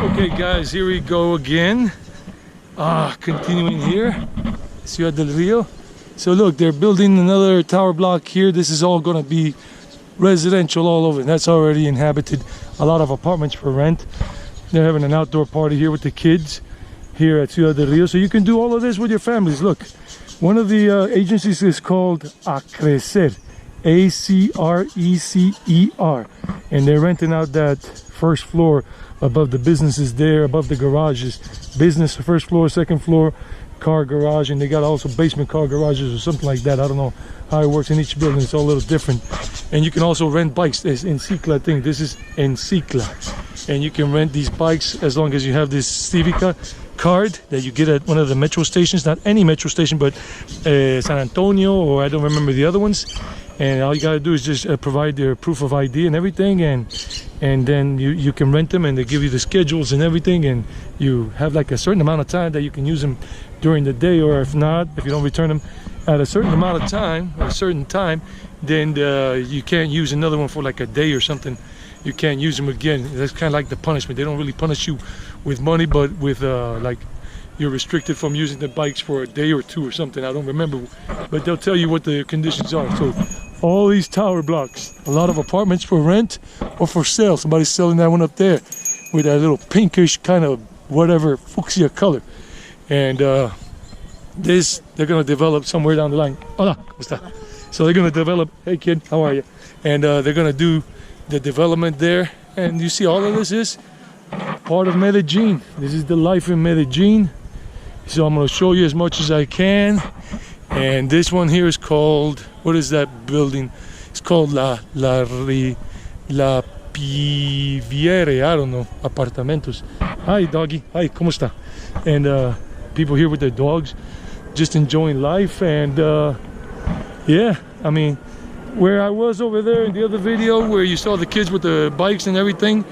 Okay guys, here we go again. Continuing here, Ciudad Del Rio. So look, they're building another tower block here. This is all gonna be residential all over. That's already inhabited. A lot of apartments for rent. They're having an outdoor party here with the kids here at Ciudad Del Rio. So you can do all of this with your families. Look, one of the agencies is called Acrecer. A-C-R-E-C-E-R. And they're renting out that first floor above the businesses there, above the garages. Business first floor, second floor, car garage, and they got also basement car garages or something like that. I don't know how it works in each building. It's all a little different. And you can also rent bikes. There's Encicla thing. This is Encicla. And you can rent these bikes as long as you have this Civica card that you get at one of the metro stations. Not any metro station, but San Antonio, or I don't remember the other ones. And all you gotta do is just provide their proof of ID and everything, and then you can rent them, and they give you the schedules and everything, and you have like a certain amount of time that you can use them during the day, or if not, if you don't return them at a certain amount of time, or a certain time, then you can't use another one for like a day or something. You can't use them again. That's kind of like the punishment. They don't really punish you with money, but with like you're restricted from using the bikes for a day or two or something. I don't remember, but they'll tell you what the conditions are. So all these tower blocks, a lot of apartments for rent or for sale. Somebody's selling that one up there with that little pinkish kind of whatever fuchsia color. And this they're gonna develop somewhere down the line. Hola, ¿cómo está? So they're gonna develop. Hey kid, how are you? And they're gonna do the development there. And you see, all of this is part of Medellín. This is the life in Medellín. So I'm gonna show you as much as I can. And this one here is called, what is that building? It's called La Piviere, I don't know, apartamentos. Hi doggy, hi, ¿cómo está? And people here with their dogs, just enjoying life. And yeah, I mean, where I was over there in the other video where you saw the kids with the bikes and everything,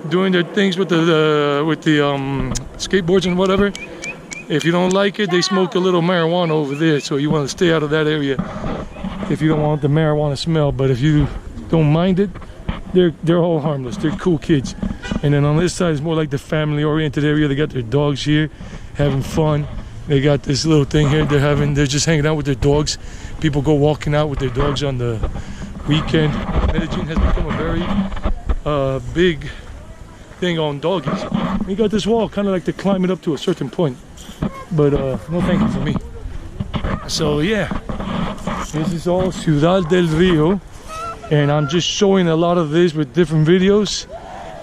doing their things with the skateboards and whatever. If you don't like it, they smoke a little marijuana over there, so you want to stay out of that area if you don't want the marijuana smell. But if you don't mind it, they're all harmless. They're cool kids. And then on this side is more like the family-oriented area. They got their dogs here, having fun. They got this little thing here. They're just hanging out with their dogs. People go walking out with their dogs on the weekend. Medellín has become a very big thing on doggies. You got this wall, kind of like to climb it up to a certain point. But no thank you for me. So yeah, this is all Ciudad del Rio, and I'm just showing a lot of this with different videos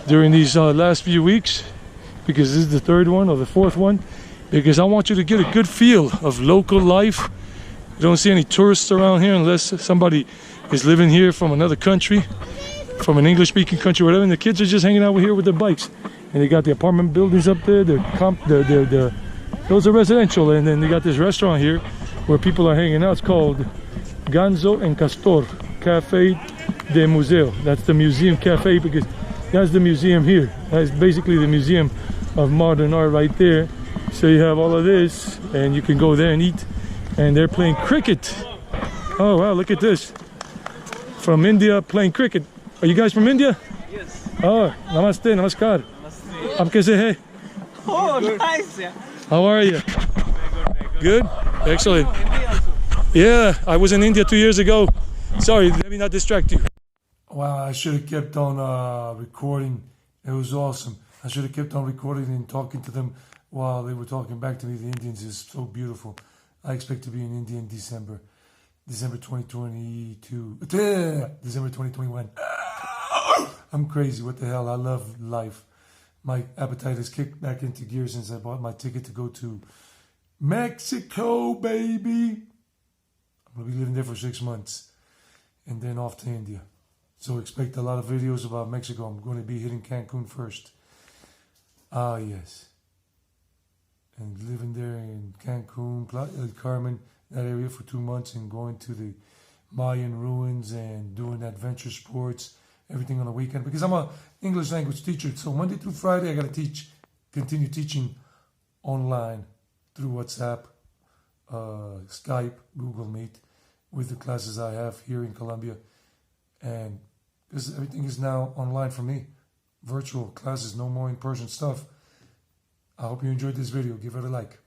during these last few weeks, because this is the third one or the fourth one, because I want you to get a good feel of local life. You don't see any tourists around here unless somebody is living here from another country, from an English-speaking country, whatever. And the kids are just hanging out here with their bikes, and they got the apartment buildings up there. Those are residential, and then they got this restaurant here where people are hanging out. It's called Ganzo and Castor Cafe de Museo. That's the museum cafe, because that's the museum here. That's basically the museum of modern art right there. So you have all of this, and you can go there and eat. And they're playing cricket. Oh wow, look at this. From India, playing cricket. Are you guys from India? Yes. Oh, namaste, namaskar. Namaste. Aap kaise hai? Oh, nice. Yeah. How are you? Very good. Good? Excellent. Yeah, I was in India 2 years ago. Sorry, let me not distract you. Wow, I should have kept on recording. It was awesome. I should have kept on recording and talking to them while they were talking back to me. The Indians is so beautiful. I expect to be in India in December 2022. December 2021. I'm crazy. What the hell? I love life. My appetite has kicked back into gear since I bought my ticket to go to Mexico, baby. I'm going to be living there for 6 months and then off to India. So expect a lot of videos about Mexico. I'm going to be hitting Cancun first. Ah, yes. And living there in Cancun, Playa del Carmen, that area for 2 months, and going to the Mayan ruins and doing adventure sports, everything on the weekend, because I'm a English language teacher. So Monday through Friday, I got to continue teaching online through WhatsApp, Skype, Google Meet, with the classes I have here in Colombia. And because everything is now online for me, virtual classes, no more in-person stuff. I hope you enjoyed this video. Give it a like.